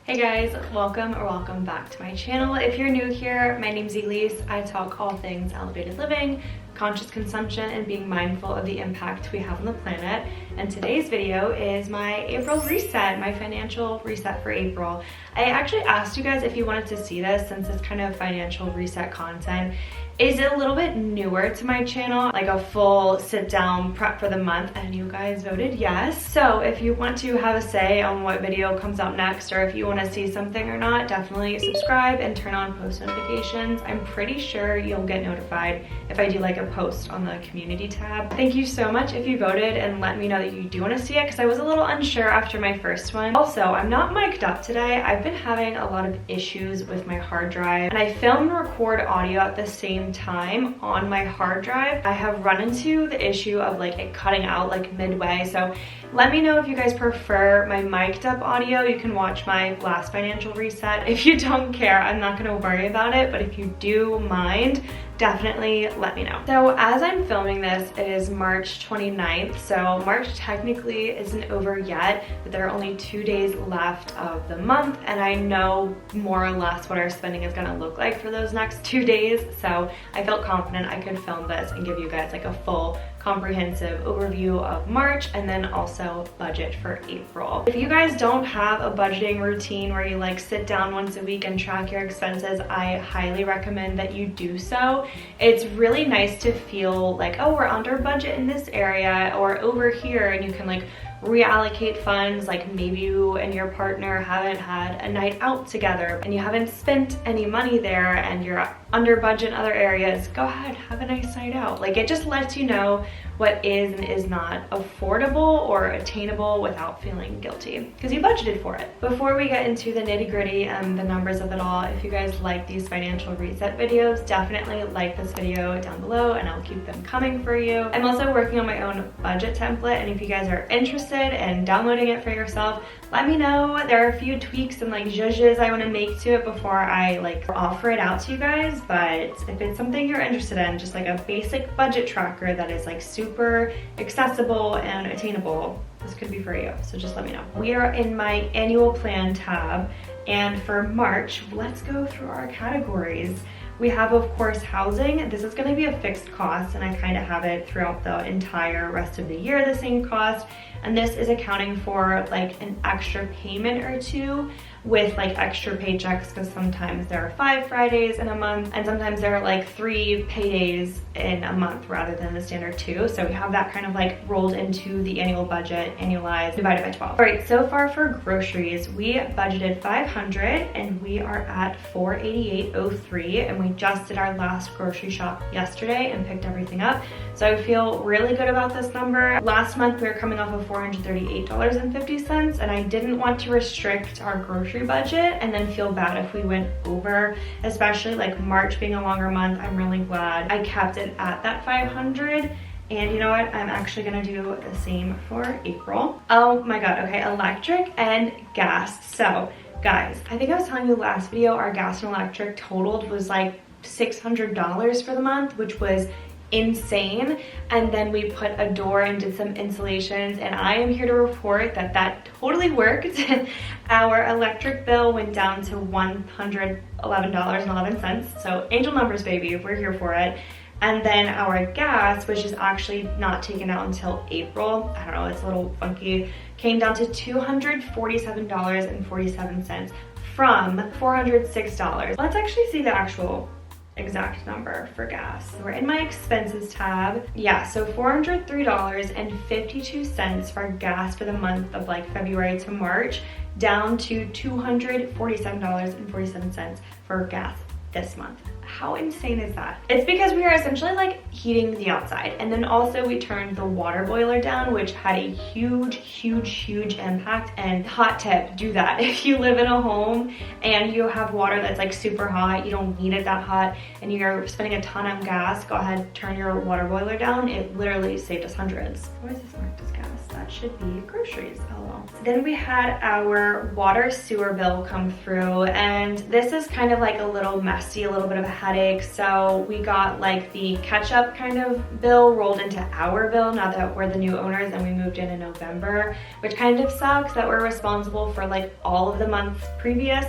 Hey guys, welcome back to my channel. If you're new here, my name's Elise. I talk all things elevated living, conscious consumption, and being mindful of the impact we have on the planet. And today's video is my April reset, my financial reset for April. I actually asked you guys if you wanted to see this since it's kind of financial reset content. Is it a little bit newer to my channel, like a full sit down prep for the month, and you guys voted yes. So if you want to have a say on what video comes out next, or if you want to see something or not, definitely subscribe and turn on post notifications. I'm pretty sure you'll get notified if I do like a post on the community tab. Thank you so much if you voted and let me know that you do want to see it, because I was a little unsure after my first one. Also, I'm not mic'd up today. I've been having a lot of issues with my hard drive, and I film and record audio at the same time on my hard drive. I have run into the issue of like it cutting out like midway, so let me know if you guys prefer my mic'd up audio. You can watch my last financial reset. If you don't care, I'm not going to worry about it, but if you do mind, definitely let me know. So as I'm filming this, it is March 29th, so March technically isn't over yet, but there are only 2 days left of the month, and I know more or less what our spending is going to look like for those next 2 days, so I felt confident I could film this and give you guys like a full comprehensive overview of March and then also budget for April. If you guys don't have a budgeting routine where you like sit down once a week and track your expenses, I highly recommend that you do so. It's really nice to feel like, oh, we're under budget in this area or over here, and you can like reallocate funds. Like maybe you and your partner haven't had a night out together and you haven't spent any money there and you're under budget in other areas. Go ahead, have a nice night out. Like it just lets you know what is and is not affordable or attainable without feeling guilty because you budgeted for it. Before we get into the nitty-gritty and the numbers of it all, if you guys like these financial reset videos, definitely like this video down below and I'll keep them coming for you. I'm also working on my own budget template, and if you guys are interested in downloading it for yourself, let me know. There are a few tweaks and like zhuzhes I want to make to it before I like offer it out to you guys, but if it's something you're interested in, just like a basic budget tracker that is like super accessible and attainable, this could be for you, so just let me know. We are in my annual plan tab, and for March, let's go through our categories. We have, of course, housing. This is going to be a fixed cost, and I kind of have it throughout the entire rest of the year, the same cost. And this is accounting for like an extra payment or two with like extra paychecks, because sometimes there are 5 Fridays in a month and sometimes there are like 3 paydays in a month rather than the standard 2. So we have that kind of like rolled into the annual budget, annualized, divided by 12. All right, so far for groceries, we budgeted $500 and we are at $488.03, and we just did our last grocery shop yesterday and picked everything up. So I feel really good about this number. Last month we were coming off of $438.50, and I didn't want to restrict our grocery budget and then feel bad if we went over, especially like March being a longer month. I'm really glad I kept it at that $500. And you know what? I'm actually gonna do the same for April. Oh my God, okay, electric and gas. So guys, I think I was telling you last video, our gas and electric totaled was like $600 for the month, which was insane. And then we put a door and did some installations, and I am here to report that that totally worked. Our electric bill went down to $111.11. So angel numbers, baby, we're here for it. And then our gas, which is actually not taken out until April, I don't know, it's a little funky, came down to $247.47 from $406. Let's actually see the actual exact number for gas. We're in my expenses tab. Yeah, so $403.52 for gas for the month of like February to March, down to $247.47 for gas this month. How insane is that? It's because we are essentially like heating the outside, and then also we turned the water boiler down, which had a huge impact. And hot tip, do that. If you live in a home and you have water that's like super hot, you don't need it that hot, and you're spending a ton on gas, go ahead, turn your water boiler down. It literally saved us hundreds. Why is this marked as gas? that should be groceries. LOL. Then we had our water sewer bill come through, and this is kind of like a little messy, a little bit of a headache. So we got like the catch-up kind of bill rolled into our bill now that we're the new owners and we moved in November, which kind of sucks that we're responsible for like all of the months previous.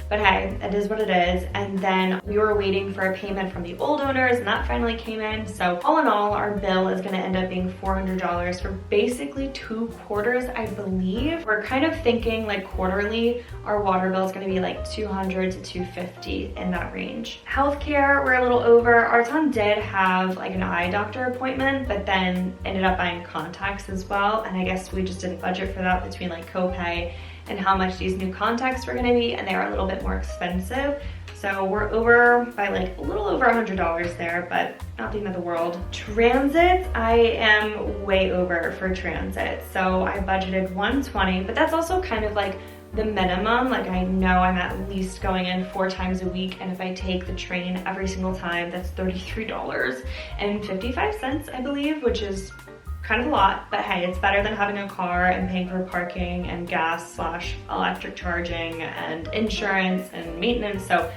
But hey, it is what it is. And then we were waiting for a payment from the old owners, and that finally came in. So all in all, our bill is gonna end up being $400 for basically 2 quarters, I believe. We're kind of thinking like quarterly, our water bill is gonna be like $200 to $250 in that range. Healthcare, we're a little over. Our son did have like an eye doctor appointment, but then ended up buying contacts as well. And I guess we just didn't budget for that between like copay and how much these new contacts were gonna be, and they are a little bit more expensive. So we're over by like a little over $100 there, but not the end of the world. Transit, I am way over for transit. So I budgeted $120, but that's also kind of like the minimum. Like I know I'm at least going in 4 times a week, and if I take the train every single time, that's $33.55, I believe, which is kind of a lot, but hey, it's better than having a car and paying for parking and gas / electric charging and insurance and maintenance, so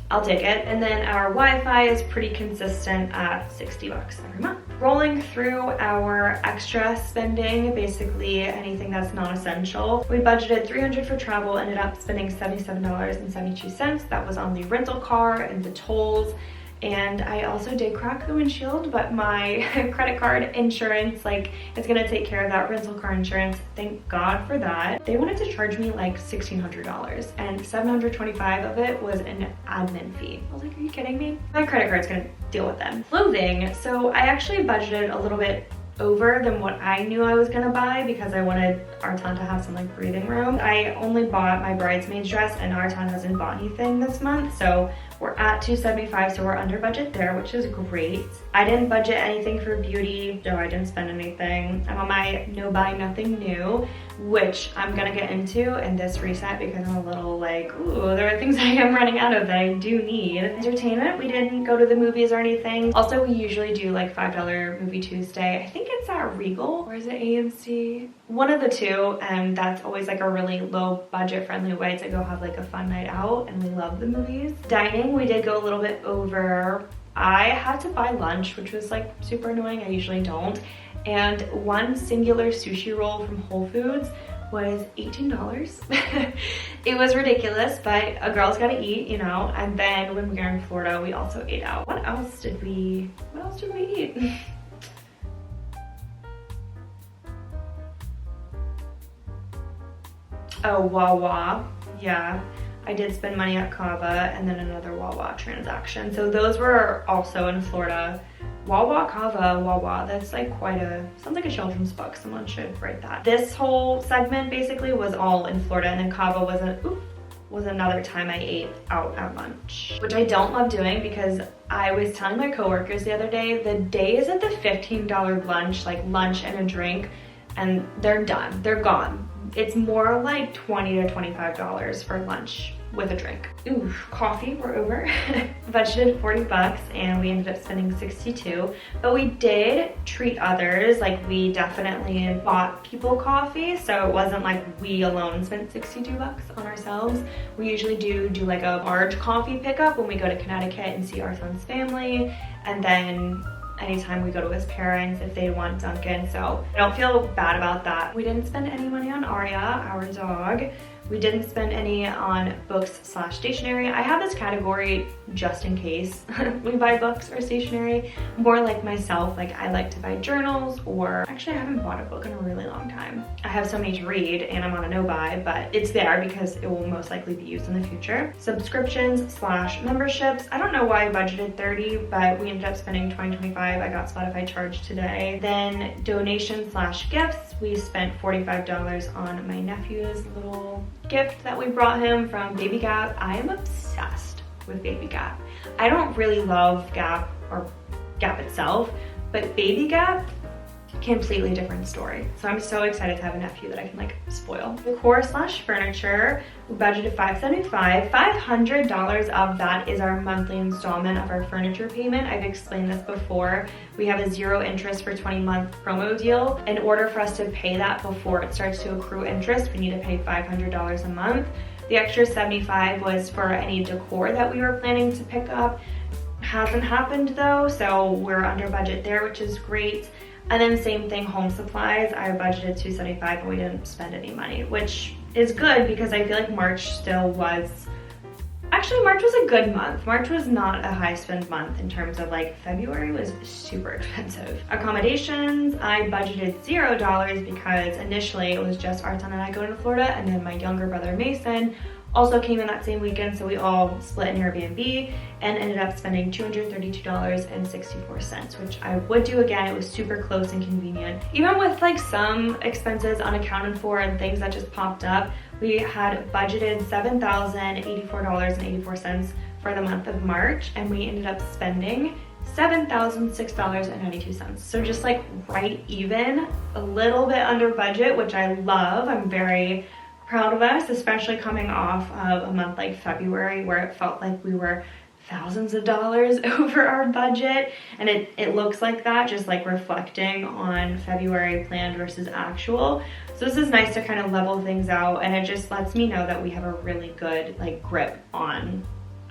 I'll take it. And then our Wi-Fi is pretty consistent at $60 every month. Rolling through our extra spending, basically anything that's non-essential. We budgeted $300 for travel, ended up spending $77.72. That was on the rental car and the tolls. And I also did crack the windshield, but my credit card insurance, like, it's gonna take care of that rental car insurance. Thank God for that. They wanted to charge me like $1,600, and $725 of it was an admin fee. I was like, are you kidding me? My credit card's gonna deal with them. Clothing, so I actually budgeted a little bit over than what I knew I was gonna buy because I wanted Artan to have some like breathing room. I only bought my bridesmaid's dress, and Artan hasn't bought anything this month, so we're at $275, so we're under budget there, which is great. I didn't budget anything for beauty, so I didn't spend anything. I'm on my no buy nothing new, which I'm gonna get into in this reset because I'm a little like, ooh, there are things I am running out of that I do need. Entertainment, we didn't go to the movies or anything. Also, we usually do like $5 movie Tuesday. I think it's at Regal, or is it AMC? One of the two, and that's always like a really low budget friendly way to go have like a fun night out, and we love the movies. Dining, we did go a little bit over. I had to buy lunch, which was like super annoying. I usually don't. And one singular sushi roll from Whole Foods was $18. It was ridiculous, but a girl's gotta eat, you know. And then when we were in Florida, we also ate out. What else did we eat? Oh, Wawa, yeah. I did spend money at Cava and then another Wawa transaction. So those were also in Florida. Wawa, Cava, Wawa, that's like sounds like a children's book. Someone should write that. This whole segment basically was all in Florida, and then Cava was another time I ate out at lunch, which I don't love doing because I was telling my coworkers the other day, the days at the $15 lunch, like lunch and a drink, and they're done, they're gone. It's more like $20 to $25 for lunch with a drink. Ooh, coffee, we're over. Budgeted $40 and we ended up spending $62. But we did treat others, like we definitely bought people coffee, so it wasn't like we alone spent $62 on ourselves. We usually do like a large coffee pickup when we go to Connecticut and see our son's family, and then anytime we go to his parents if they want Dunkin', so I don't feel bad about that. We didn't spend any money on Arya, our dog. We didn't spend any on books / stationery. I have this category just in case we buy books or stationery. More like myself, like I like to buy journals, or actually I haven't bought a book in a really long time. I have so many to read and I'm on a no buy, but it's there because it will most likely be used in the future. Subscriptions / memberships. I don't know why I budgeted $30, but we ended up spending $20, $25. I got Spotify charged today. Then donations / gifts. We spent $45 on my nephew's little gift that we brought him from Baby Gap. I am obsessed with Baby Gap. I don't really love Gap or Gap itself, but Baby Gap completely different story. So I'm so excited to have a nephew that I can like spoil. Decor/furniture, we budgeted $575. $500 of that is our monthly installment of our furniture payment. I've explained this before. We have a 0 interest for 20-month promo deal. In order for us to pay that before it starts to accrue interest, we need to pay $500 a month. The extra $75 was for any decor that we were planning to pick up. Hasn't happened though, so we're under budget there, which is great. And then same thing, home supplies. I budgeted $275 but we didn't spend any money, which is good because I feel like March still was, actually March was a good month. March was not a high spend month in terms of like, February was super expensive. Accommodations, I budgeted $0 because initially it was just our son and I going to Florida, and then my younger brother Mason also came in that same weekend, so we all split an Airbnb and ended up spending $232.64, which I would do again. It was super close and convenient. Even with like some expenses unaccounted for and things that just popped up, we had budgeted $7,084.84 for the month of March, and we ended up spending $7,006.92. So just like right even, a little bit under budget, which I love. I'm very proud of us, especially coming off of a month like February where it felt like we were thousands of dollars over our budget, and it looks like that just like reflecting on February planned versus actual. So this is nice to kind of level things out, and it just lets me know that we have a really good like grip on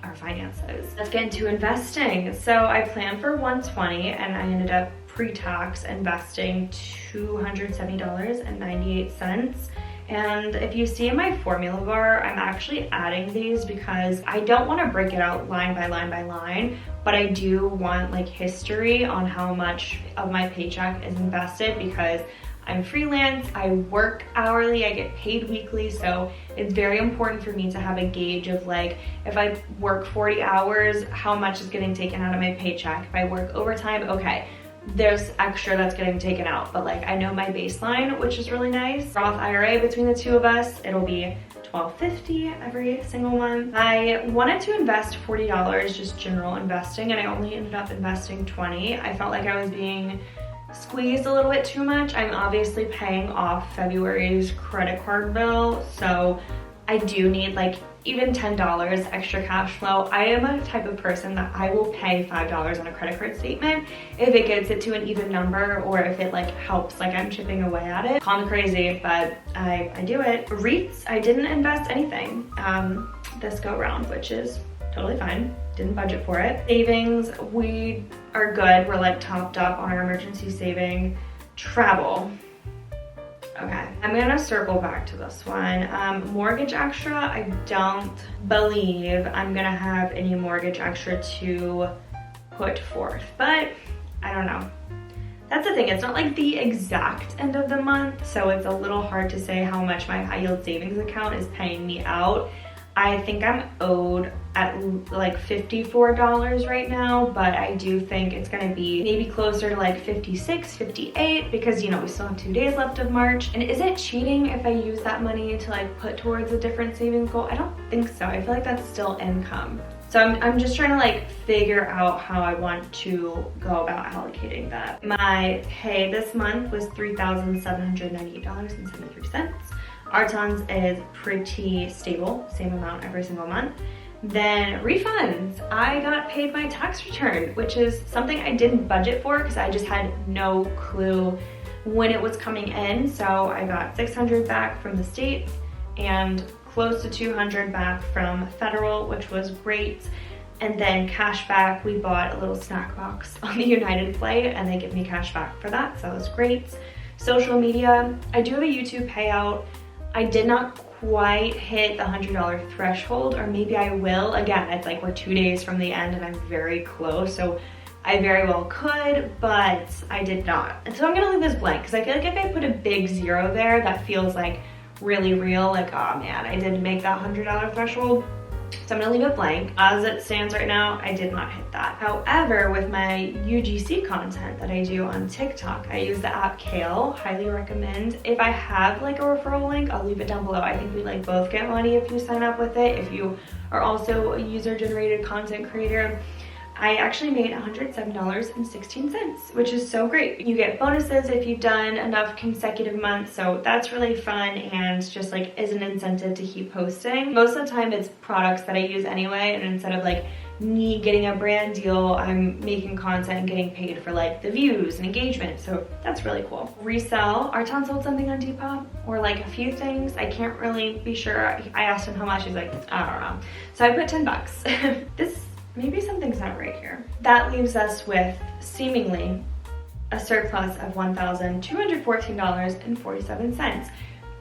our finances. Let's get into investing. So I planned for $120 and I ended up pre-tax investing $270.98. And if you see in my formula bar, I'm actually adding these because I don't want to break it out line by line by line, but I do want like history on how much of my paycheck is invested because I'm freelance, I work hourly, I get paid weekly, so it's very important for me to have a gauge of like, if I work 40 hours, how much is getting taken out of my paycheck? If I work overtime, okay, there's extra that's getting taken out, but like I know my baseline, which is really nice. Roth IRA between the two of us, it'll be $12.50 every single month. I wanted to invest $40 just general investing, and I only ended up investing $20. I felt like I was being squeezed a little bit too much. I'm obviously paying off February's credit card bill, so I do need like even $10 extra cash flow. I am a type of person that I will pay $5 on a credit card statement if it gets it to an even number, or if it like helps, like I'm chipping away at it. Call me crazy, but I do it. REITs, I didn't invest anything this go round, which is totally fine. Didn't budget for it. Savings, we are good. We're like topped up on our emergency saving. Travel. Okay, I'm gonna circle back to this one. Mortgage extra, I don't believe I'm gonna have any mortgage extra to put forth, but I don't know. That's the thing, it's not like the exact end of the month, so it's a little hard to say how much my high yield savings account is paying me out. I think I'm owed at like $54 right now, but I do think it's gonna be maybe closer to like 56, 58, because you know, we still have 2 days left of March. And is it cheating if I use that money to like put towards a different savings goal? I don't think so. I feel like that's still income. So I'm just trying to like figure out how I want to go about allocating that. My pay this month was $3,798.73. Our tons is pretty stable, same amount every single month. Then refunds, I got paid my tax return, which is something I didn't budget for because I just had no clue when it was coming in. So I got $600 back from the state and close to $200 back from federal, which was great. And then cash back, we bought a little snack box on the United flight and they give me cash back for that, so that was great. Social media, I do have a YouTube payout. I did not quite hit the $100 threshold, or maybe I will. Again, it's like we're 2 days from the end and I'm very close, so I very well could, but I did not. And so I'm gonna leave this blank because I feel like if I put a big 0 there, that feels like really real, like, oh man, I didn't make that $100 threshold. So I'm gonna leave it blank. As it stands right now, I did not hit that. However, with my UGC content that I do on TikTok, I use the app Kale, highly recommend. If I have like a referral link, I'll leave it down below. I think we like both get money if you sign up with it. If you are also a user-generated content creator, I actually made $107.16, which is so great. You get bonuses if you've done enough consecutive months, so that's really fun and just like is an incentive to keep posting. Most of the time it's products that I use anyway, and instead of like me getting a brand deal, I'm making content and getting paid for like the views and engagement, so that's really cool. Resell, our town sold something on Depop, or like a few things, I can't really be sure. I asked him how much, he's like, I don't know. So I put 10 bucks. Maybe something's not right here. That leaves us with seemingly a surplus of $1,214.47,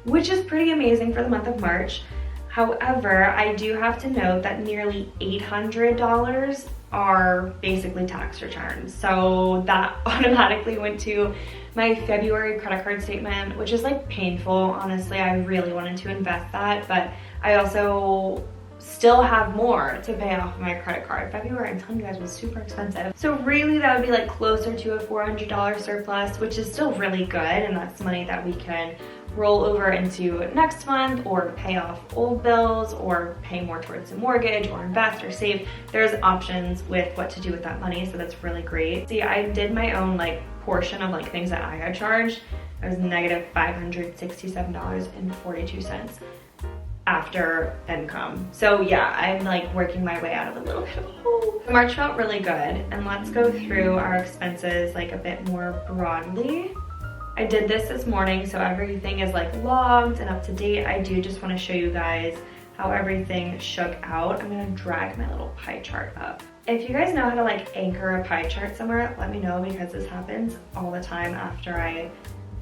which is pretty amazing for the month of March. However, I do have to note that nearly $800 are basically tax returns. So that automatically went to my February credit card statement, which is like painful. Honestly, I really wanted to invest that, but I also still have more to pay off my credit card. February, I'm telling you guys, was super expensive. So really that would be like closer to a $400 surplus, which is still really good. And that's money that we can roll over into next month or pay off old bills or pay more towards the mortgage or invest or save. There's options with what to do with that money. So that's really great. See, I did my own like portion of like things that I had charged. It was negative $567.42. after income. So yeah, I'm like working my way out of a little bit of a hole. March felt really good, and let's go through our expenses like a bit more broadly. I did this morning, so everything is like logged and up to date. I do just want to show you guys how everything shook out. I'm gonna drag my little pie chart up. If you guys know how to like anchor a pie chart somewhere, let me know, because this happens all the time after I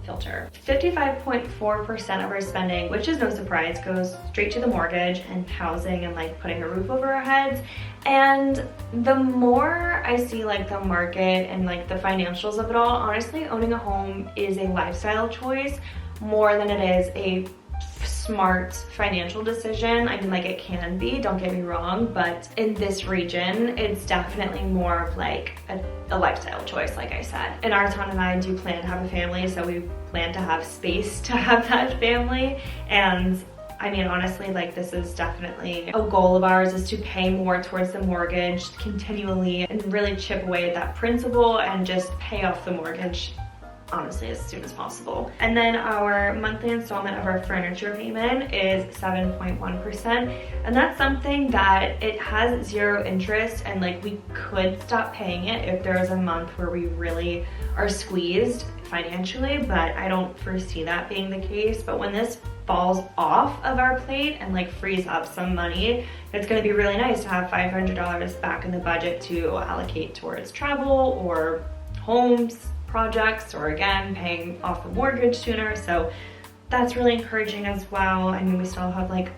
filter. 55.4% of our spending, which is no surprise, goes straight to the mortgage and housing and like putting a roof over our heads. And the more I see like the market and like the financials of it all, honestly, owning a home is a lifestyle choice more than it is a smart financial decision. I mean, like it can be, don't get me wrong, but in this region, it's definitely more of like a lifestyle choice, like I said. And our town and I do plan to have a family, so we plan to have space to have that family. And I mean, honestly, like this is definitely a goal of ours, is to pay more towards the mortgage continually and really chip away at that principal and just pay off the mortgage honestly as soon as possible. And then our monthly installment of our furniture payment is 7.1%, and that's something that it has zero interest, and like we could stop paying it if there is a month where we really are squeezed financially, but I don't foresee that being the case. But when this falls off of our plate and like frees up some money, it's going to be really nice to have $500 back in the budget to allocate towards travel or homes projects, or again paying off the mortgage sooner. So that's really encouraging as well. I mean, we still have like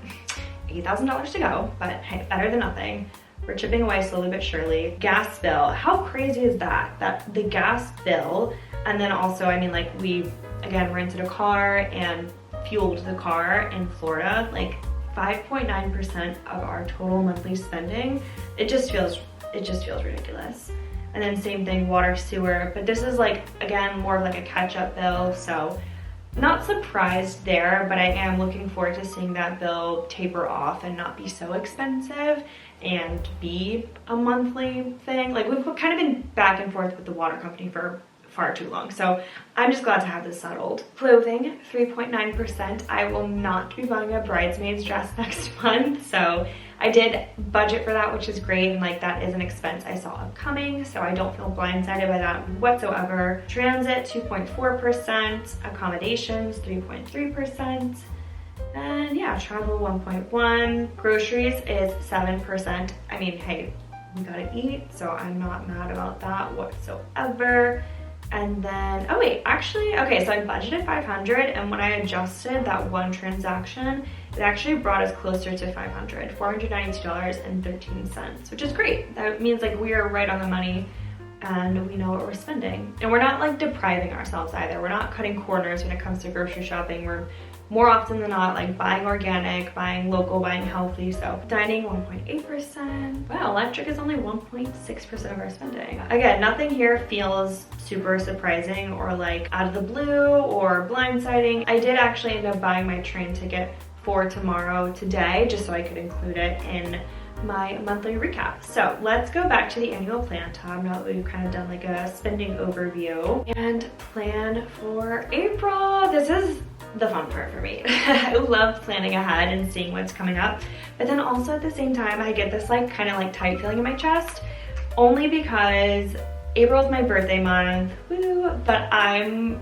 $8,000 to go, but hey, better than nothing. We're chipping away slowly but surely. Gas bill, how crazy is that? That the gas bill, and then also, I mean, like we again rented a car and fueled the car in Florida, like 5.9% of our total monthly spending. It just feels ridiculous. And then same thing, water, sewer, but this is like, again, more of like a catch-up bill, so not surprised there, but I am looking forward to seeing that bill taper off and not be so expensive and be a monthly thing. Like we've kind of been back and forth with the water company for far too long, so I'm just glad to have this settled. Clothing, 3.9%. I will not be buying a bridesmaid's dress next month, so I did budget for that, which is great, and like that is an expense I saw upcoming, so I don't feel blindsided by that whatsoever. Transit, 2.4%, accommodations, 3.3%, and yeah, travel, 1.1%. Groceries is 7%. I mean, hey, we gotta eat, so I'm not mad about that whatsoever. And then, oh wait, actually, okay, so I budgeted 500, and when I adjusted that one transaction, it actually brought us closer to 500, $492.13, which is great. That means like we are right on the money and we know what we're spending. And we're not like depriving ourselves either. We're not cutting corners when it comes to grocery shopping. We're more often than not like buying organic, buying local, buying healthy. So dining, 1.8%. Wow, electric is only 1.6% of our spending. Again, nothing here feels super surprising or like out of the blue or blindsiding. I did actually end up buying my train ticket for tomorrow today, just so I could include it in my monthly recap. So let's go back to the annual plan tab now that we've kind of done like a spending overview and plan for April. This is the fun part for me. I love planning ahead and seeing what's coming up, but then also at the same time I get this like kind of like tight feeling in my chest, only because April is my birthday month, woo, but I'm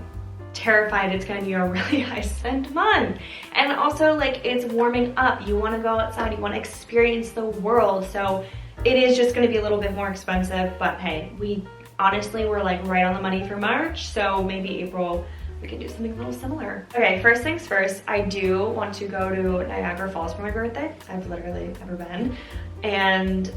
terrified it's gonna be a really high spend month. And also like it's warming up, you want to go outside, you want to experience the world, so it is just going to be a little bit more expensive. But hey, we honestly were like right on the money for March, so maybe April we can do something a little similar. Okay, first things first, I do want to go to Niagara Falls for my birthday. I've literally never been, and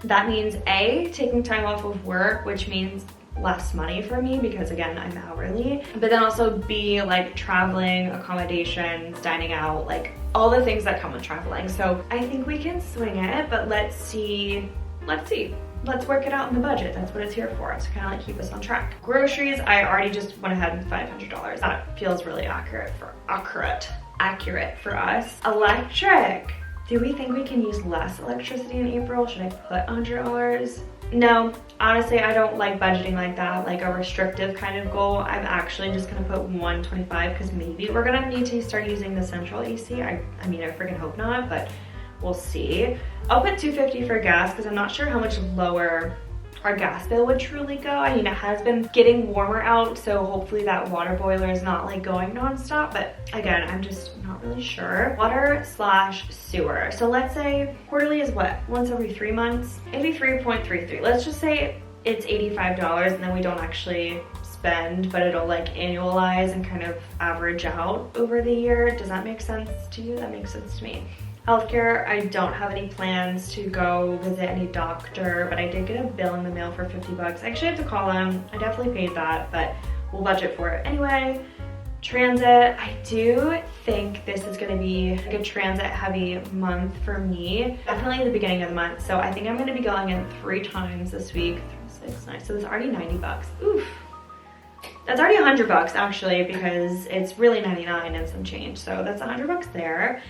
that means A, taking time off of work, which means less money for me because again I'm hourly, but then also B, like traveling, accommodations, dining out, like all the things that come with traveling. So I think we can swing it, but let's see, let's work it out in the budget. That's what it's here for, to kind of like keep us on track. Groceries, I already just went ahead and $500. That feels really accurate for us. Electric, do we think we can use less electricity in April? Should I put $100? No, honestly, I don't like budgeting like that, like a restrictive kind of goal. I'm actually just gonna put 125 because maybe we're gonna need to start using the central AC. I mean, I freaking hope not, but we'll see. I'll put 250 for gas because I'm not sure how much lower our gas bill would truly go. I mean, it has been getting warmer out, so hopefully that water boiler is not like going nonstop, but again, I'm just not really sure. Water/sewer. So let's say quarterly is what? Once every 3 months? 83.33. Let's just say it's $85 and then we don't actually spend, but it'll like annualize and kind of average out over the year. Does that make sense to you? That makes sense to me. Healthcare, I don't have any plans to go visit any doctor, but I did get a bill in the mail for 50 bucks. I actually have to call them. I definitely paid that, but we'll budget for it anyway. Transit, I do think this is gonna be like a transit heavy month for me. Definitely the beginning of the month. So I think I'm gonna be going in 3 times this week. 3, 6, 9, so it's already 90 bucks. Oof. That's already 100 bucks actually, because it's really 99 and some change. So that's 100 bucks there.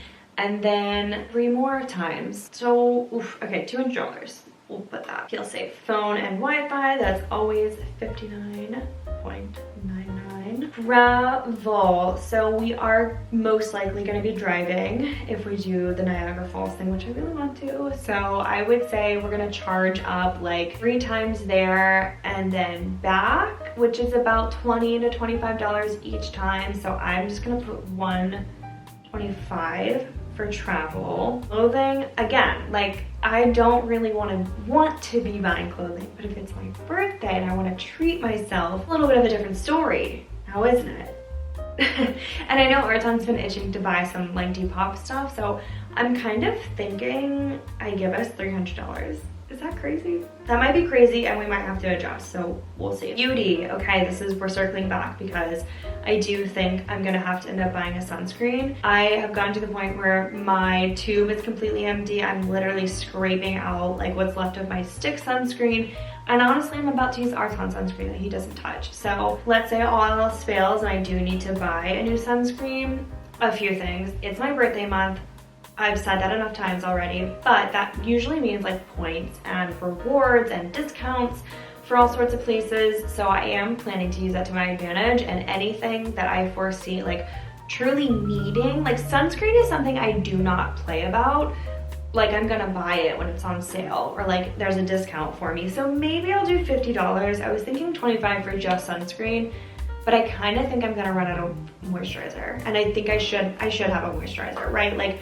And then 3 more times. So, oof, okay, $200. We'll put that. Feel safe. Phone and Wi-Fi, that's always 59.99. Travel. So we are most likely gonna be driving if we do the Niagara Falls thing, which I really want to. So I would say we're gonna charge up like 3 times there and then back, which is about $20 to $25 each time. So I'm just gonna put $125 for travel. Clothing, again, like I don't really want to be buying clothing, but if it's my birthday and I want to treat myself, a little bit of a different story, now isn't it? And I know Arton's been itching to buy some like Depop stuff, so I'm kind of thinking I give us $300. Is that crazy? That might be crazy and we might have to adjust, so we'll see. Beauty, okay, we're circling back because I do think I'm gonna have to end up buying a sunscreen. I have gotten to the point where my tube is completely empty. I'm literally scraping out like what's left of my stick sunscreen. And honestly, I'm about to use Arton sunscreen that he doesn't touch. So let's say all else fails and I do need to buy a new sunscreen. A few things, it's my birthday month. I've said that enough times already, but that usually means like points and rewards and discounts for all sorts of places. So I am planning to use that to my advantage, and anything that I foresee like truly needing, like sunscreen is something I do not play about. Like I'm gonna buy it when it's on sale or like there's a discount for me. So maybe I'll do $50. I was thinking $25 for just sunscreen, but I kind of think I'm gonna run out of moisturizer. And I think I should have a moisturizer, right? Like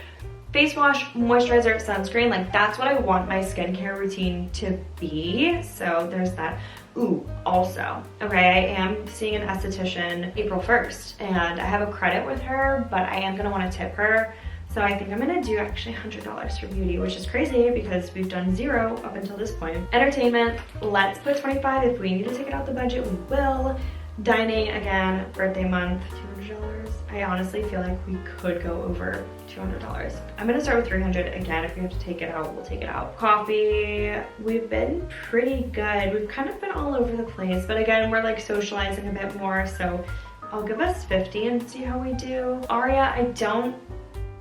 face wash, moisturizer, sunscreen, like that's what I want my skincare routine to be. So there's that. Ooh, also, okay, I am seeing an esthetician April 1st and I have a credit with her, but I am gonna wanna tip her. So I think I'm gonna do actually $100 for beauty, which is crazy because we've done 0 up until this point. Entertainment, let's put 25. If we need to take it out the budget, we will. Dining, again, birthday month, $200. I honestly feel like we could go over $200. I'm gonna start with 300. Again, if we have to take it out, we'll take it out. Coffee, we've been pretty good. We've kind of been all over the place, but again, we're like socializing a bit more, so I'll give us 50 and see how we do. Aria, I don't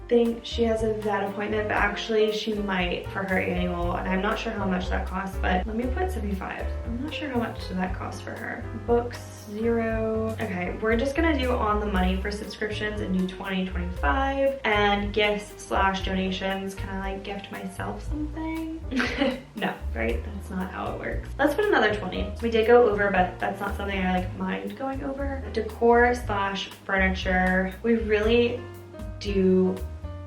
think she has a vet appointment, but actually she might for her annual, and I'm not sure how much that costs, but let me put 75. I'm not sure how much that costs for her. Books, 0. Okay, we're just gonna do on the money for subscriptions and do 20, 25, and gifts / donations. Can I like gift myself something? No, right? That's not how it works. Let's put another 20. We did go over, but that's not something I like mind going over. Decor / furniture. We really do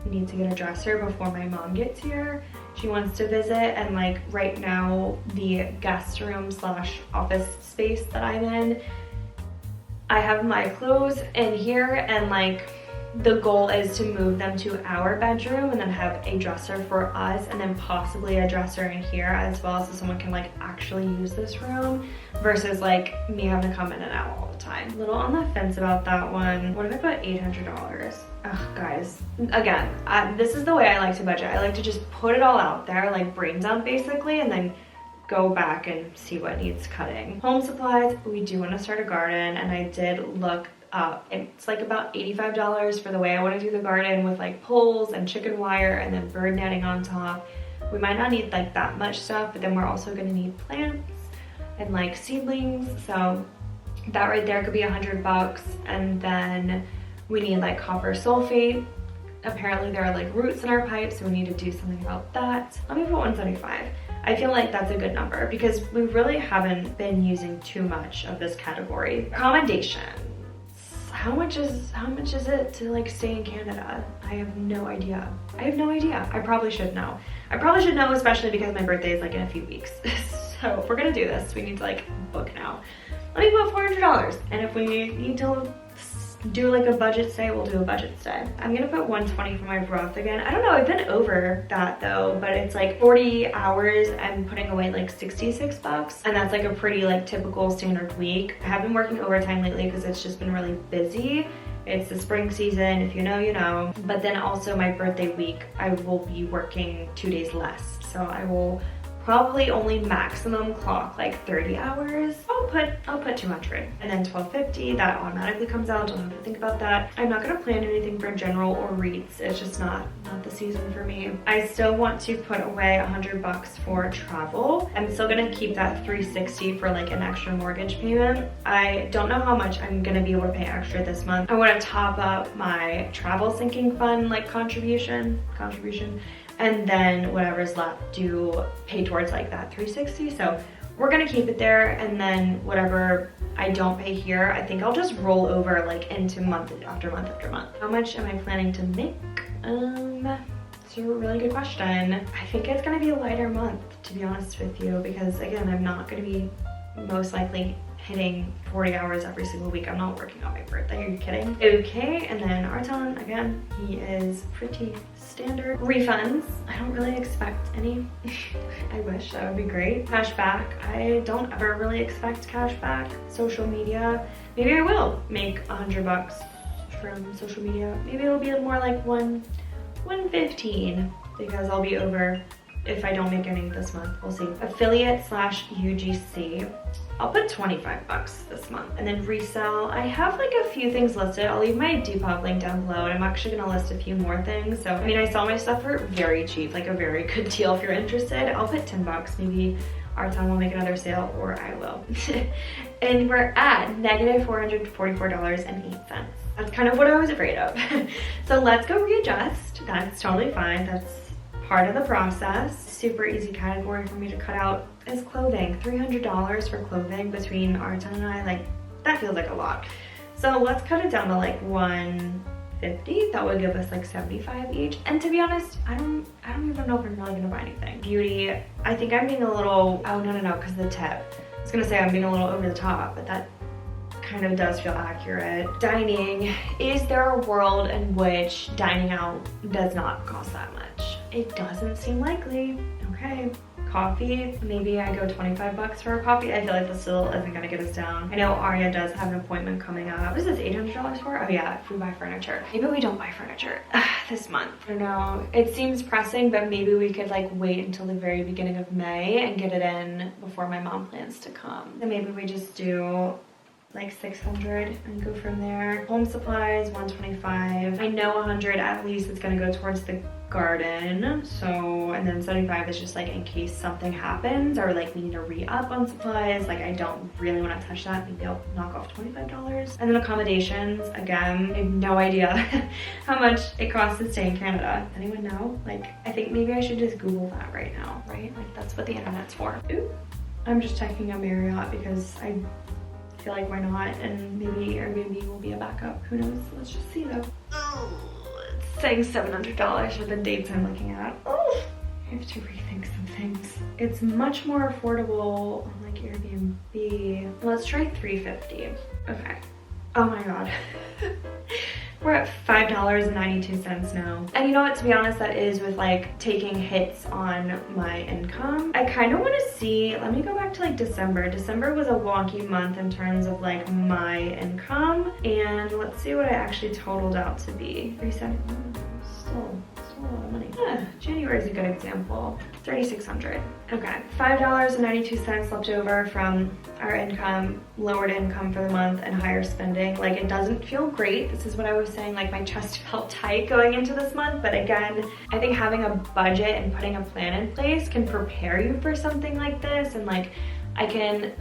need to get a dresser before my mom gets here. She wants to visit, and like right now the guest room / office space that I'm in, I have my clothes in here, and like the goal is to move them to our bedroom and then have a dresser for us, and then possibly a dresser in here as well, so someone can like actually use this room versus like me having to come in and out all the time. A little on the fence about that one. What if I put $800? Ugh, guys, again, this is the way I like to budget. I like to just put it all out there, like brain dump basically, and then go back and see what needs cutting. Home supplies, we do want to start a garden, and I did look up. It's like about $85 for the way I want to do the garden, with like poles and chicken wire and then bird netting on top. We might not need like that much stuff, but then we're also going to need plants and like seedlings, so that right there could be $100. And then we need like copper sulfate. Apparently there are like roots in our pipes, so we need to do something about that. Let me put 175. I feel like that's a good number because we really haven't been using too much of this category. Accommodations. How much is it to like stay in Canada? I have no idea. I probably should know. Especially because my birthday is like in a few weeks. So if we're gonna do this, we need to like book now. Let me put $400. And if we need to do like a budget stay, we'll do a budget stay. I'm gonna put 120 for my broth again. I don't know, I've been over that though, but it's like 40 hours. I'm putting away like $66, and that's like a pretty like typical standard week. I have been working overtime lately because it's just been really busy. It's the spring season, if you know, you know. But then also my birthday week, I will be working 2 days less. So I will probably only maximum clock like 30 hours. I'll put 200, and then $12.50, that automatically comes out. Don't have to think about that. I'm not gonna plan anything for general or REITs. It's just not the season for me. I still want to put away $100 for travel. I'm still gonna keep that $360 for like an extra mortgage payment. I don't know how much I'm gonna be able to pay extra this month. I wanna top up my travel sinking fund like contribution, and then whatever's left do pay towards like that $360. So we're gonna keep it there, and then whatever I don't pay here, I think I'll just roll over like into month after month after month. How much am I planning to make? It's a really good question. I think it's gonna be a lighter month, to be honest with you, because again, I'm not gonna be most likely hitting 40 hours every single week. I'm not working on my birthday. Are you kidding? Okay, and then Artan, again, he is pretty standard. Refunds, I don't really expect any. I wish, that would be great. Cash back, I don't ever really expect cash back. Social media, maybe I will make $100 from social media. Maybe it'll be more like 115 because I'll be over if I don't make any this month. We'll see. Affiliate / UGC. I'll put $25 this month. And then resell, I have like a few things listed. I'll leave my Depop link down below, and I'm actually gonna list a few more things. So, I mean, I sell my stuff for very cheap, like a very good deal if you're interested. I'll put $10. Maybe Artan will make another sale, or I will. And we're at negative $444.08. That's kind of what I was afraid of. So let's go readjust. That's totally fine. That's part of the process. Super easy category for me to cut out is clothing. $300 for clothing between Artan and I, like that feels like a lot. So let's cut it down to like 150. That would give us like 75 each. And to be honest, I don't even know if I'm really gonna buy anything. Beauty, I think I'm being a little, oh no, because of the tip. I was gonna say I'm being a little over the top, but that kind of does feel accurate. Dining, is there a world in which dining out does not cost that much? It doesn't seem likely. Okay. Coffee, maybe I go $25 for a coffee. I feel like this still isn't gonna get us down. I know Arya does have an appointment coming up. What is this, $800 for? Oh yeah, if we buy furniture. Maybe we don't buy furniture this month. I don't know. It seems pressing, but maybe we could like wait until the very beginning of May and get it in before my mom plans to come. Then maybe we just do like 600 and go from there. Home supplies, 125. I know 100 at least is gonna go towards the garden. So, and then 75 is just like in case something happens or like we need to re-up on supplies. Like I don't really want to touch that. Maybe I'll knock off $25. And then accommodations, again, I have no idea how much it costs to stay in Canada. Anyone know? Like, I think maybe I should just Google that right now, right? Like that's what the internet's for. Ooh, I'm just checking a Marriott because I feel like why not? And maybe Airbnb will be a backup. Who knows? Let's just see though. It's saying $700 for the dates I'm looking at. Oh, I have to rethink some things. It's much more affordable on like Airbnb. Let's try $350. Okay. Oh my god. We're at $5.92 now. And you know what, to be honest, that is with like taking hits on my income. I kind of want to see, let me go back to like December. December was a wonky month in terms of like my income. And let's see what I actually totaled out to be. 370, still a lot of money. Yeah, January is a good example. $3,600. Okay, $5.92 left over from our income, lowered income for the month, and higher spending. Like, it doesn't feel great. This is what I was saying, like my chest felt tight going into this month, but again, I think having a budget and putting a plan in place can prepare you for something like this. And like, I can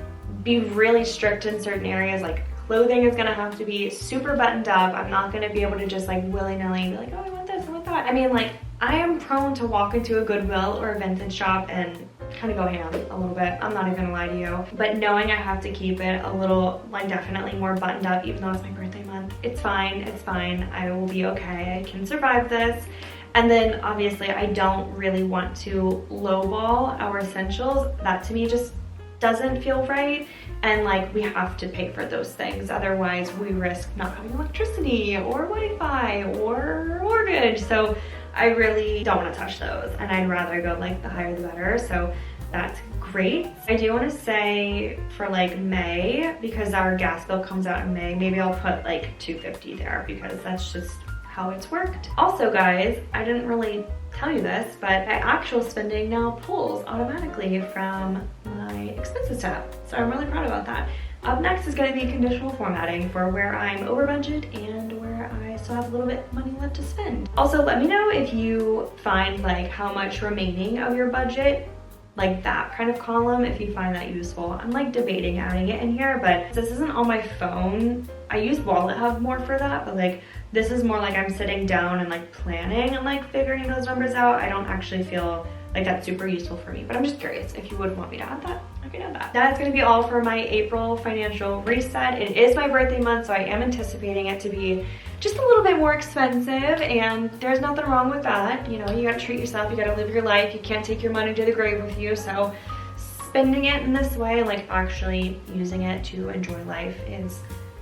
be really strict in certain areas, like clothing is gonna have to be super buttoned up. I'm not gonna be able to just like willy-nilly be like, oh, I want this, I want that. I mean, like, I am prone to walk into a Goodwill or a vintage shop and kind of go ham a little bit. I'm not even gonna lie to you. But knowing I have to keep it a little, like, definitely more buttoned up, even though it's my birthday month, it's fine, it's fine. I will be okay, I can survive this. And then obviously I don't really want to lowball our essentials. That to me just doesn't feel right. And like, we have to pay for those things. Otherwise we risk not having electricity or Wi-Fi or mortgage. So I really don't want to touch those. And I'd rather go like the higher the better. So that's great. I do want to say for like May, because our gas bill comes out in May, maybe I'll put like $250 there because that's just how it's worked. Also guys, I didn't really tell you this, but my actual spending now pulls automatically from my expenses tab. So I'm really proud about that. Up next is going to be conditional formatting for where I'm over budget and where I still have a little bit money left to spend. Also, let me know if you find like how much remaining of your budget, like that kind of column, if you find that useful. I'm like debating adding it in here, but this isn't on my phone. I use Wallet more for that, but like this is more like I'm sitting down and like planning and like figuring those numbers out. I don't actually feel like that's super useful for me, but I'm just curious if you would want me to add that. I can add that. That's gonna be all for my April financial reset. It is my birthday month, so I am anticipating it to be just a little bit more expensive, and there's nothing wrong with that. You know, you gotta treat yourself, you gotta live your life. You can't take your money to the grave with you, so spending it in this way, like actually using it to enjoy life, is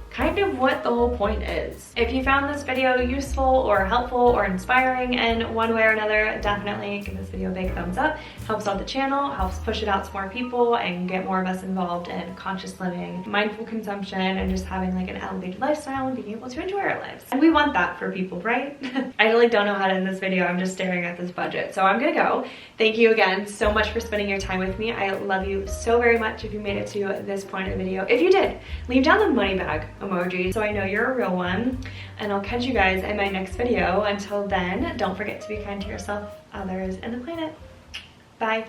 kind of what the whole point is. If you found this video useful or helpful or inspiring in one way or another, definitely give this video a big thumbs up. Helps out the channel, helps push it out to more people and get more of us involved in conscious living, mindful consumption, and just having like an elevated lifestyle and being able to enjoy our lives. And we want that for people, right? I really don't know how to end this video. I'm just staring at this budget. So I'm gonna go. Thank you again so much for spending your time with me. I love you so very much if you made it to this point in the video. If you did, leave down the money bag emoji so I know you're a real one, and I'll catch you guys in my next video. Until then, don't forget to be kind to yourself, others, and the planet. Bye.